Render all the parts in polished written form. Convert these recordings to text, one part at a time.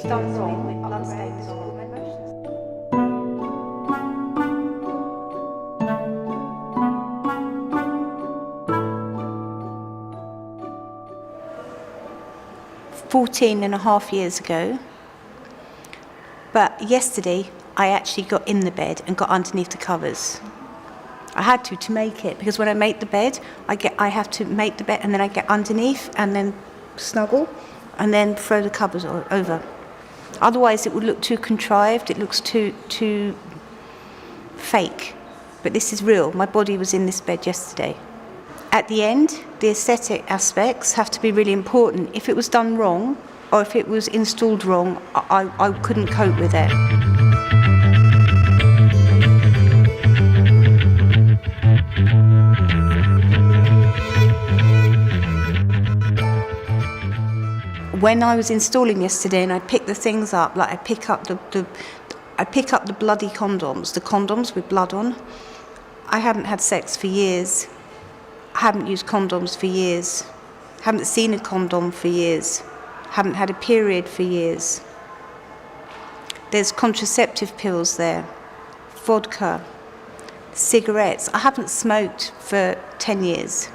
was done wrong with bloodstains or emotions. 14.5 years ago, but yesterday I actually got in the bed and got underneath the covers. I had to make it, because when I make the bed, I have to make the bed and then I get underneath and then snuggle and then throw the covers over. Otherwise it would look too contrived, it looks too fake. But this is real. My body was in this bed yesterday. At the end, the aesthetic aspects have to be really important. If it was done wrong, or if it was installed wrong, I couldn't cope with it. When I was installing yesterday and I picked the things up, like I pick up the bloody condoms, the condoms with blood on. I haven't had sex for years. I haven't used condoms for years. Haven't seen a condom for years. Haven't had a period for years. There's contraceptive pills there, vodka, cigarettes. I haven't smoked for 10 years.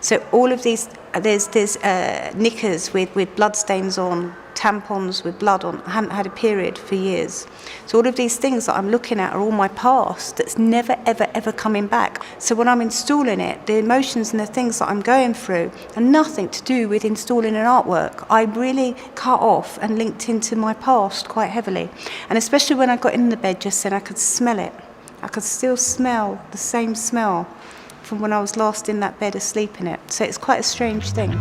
So all of these, there's knickers with blood stains on, tampons with blood on. I hadn't had a period for years. So all of these things that I'm looking at are all my past that's never, ever, ever coming back. So when I'm installing it, the emotions and the things that I'm going through are nothing to do with installing an artwork. I really cut off and linked into my past quite heavily. And especially when I got in the bed just then, I could smell it. I could still smell the same smell from when I was last in that bed asleep in it. So it's quite a strange thing.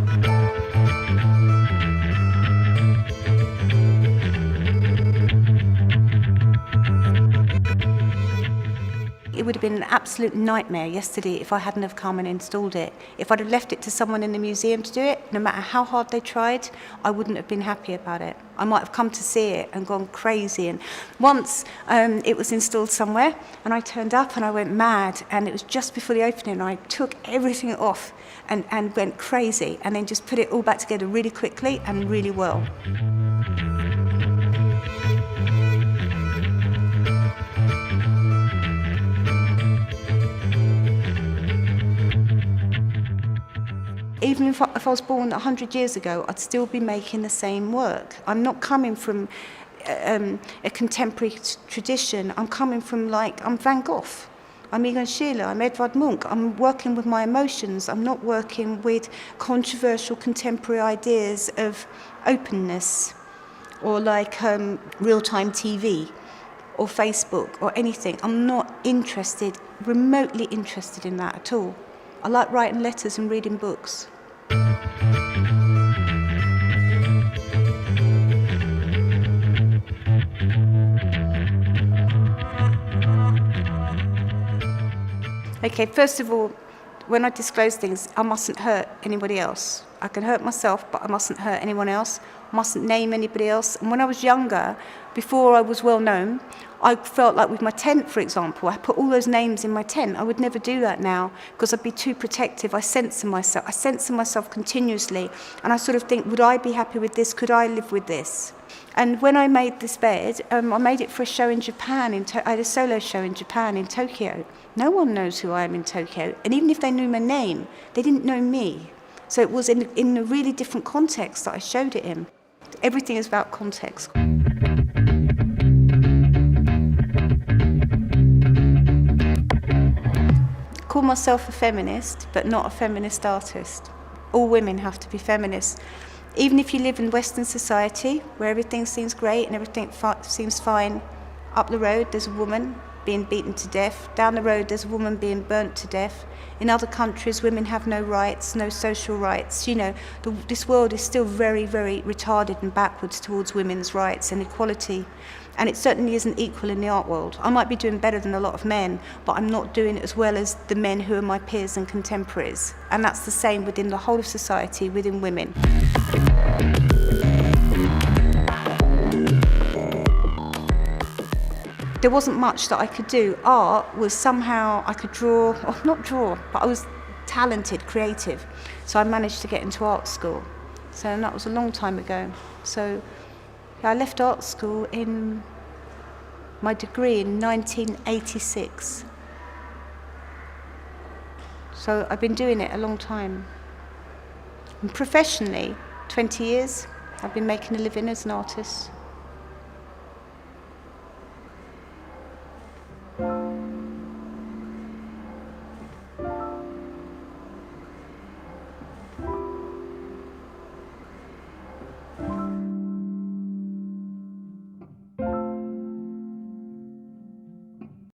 It would have been an absolute nightmare yesterday if I hadn't have come and installed it. If I'd have left it to someone in the museum to do it, no matter how hard they tried, I wouldn't have been happy about it. I might have come to see it and gone crazy. And once it was installed somewhere and I turned up and I went mad, and it was just before the opening, and I took everything off and went crazy, and then just put it all back together really quickly and really well. Even if I was born 100 years ago, I'd still be making the same work. I'm not coming from a contemporary tradition. I'm coming from, I'm Van Gogh. I'm Egon Schiele, I'm Edvard Munch. I'm working with my emotions. I'm not working with controversial contemporary ideas of openness, or real-time TV or Facebook or anything. I'm not remotely interested in that at all. I like writing letters and reading books. Okay, first of all, when I disclose things, I mustn't hurt anybody else. I can hurt myself, but I mustn't hurt anyone else. I mustn't name anybody else. And when I was younger, before I was well known, I felt like with my tent, for example, I put all those names in my tent. I would never do that now because I'd be too protective. I censor myself continuously. And I sort of think, would I be happy with this? Could I live with this? And when I made this bed, I made it for a show in Japan. I had a solo show in Japan, in Tokyo. No one knows who I am in Tokyo. And even if they knew my name, they didn't know me. So it was in a really different context that I showed it in. Everything is about context. I call myself a feminist, but not a feminist artist. All women have to be feminists. Even if you live in Western society, where everything seems great and everything seems fine, up the road there's a woman being beaten to death. Down the road there's a woman being burnt to death. In other countries, women have no rights, no social rights. This world is still very, very retarded and backwards towards women's rights and equality. And it certainly isn't equal in the art world. I might be doing better than a lot of men, but I'm not doing it as well as the men who are my peers and contemporaries. And that's the same within the whole of society, within women. There wasn't much that I could do. Art was somehow, I could draw, or not draw, but I was talented, creative. So I managed to get into art school. So that was a long time ago. So I left art school in my degree in 1986. So I've been doing it a long time. And professionally, 20 years, I've been making a living as an artist.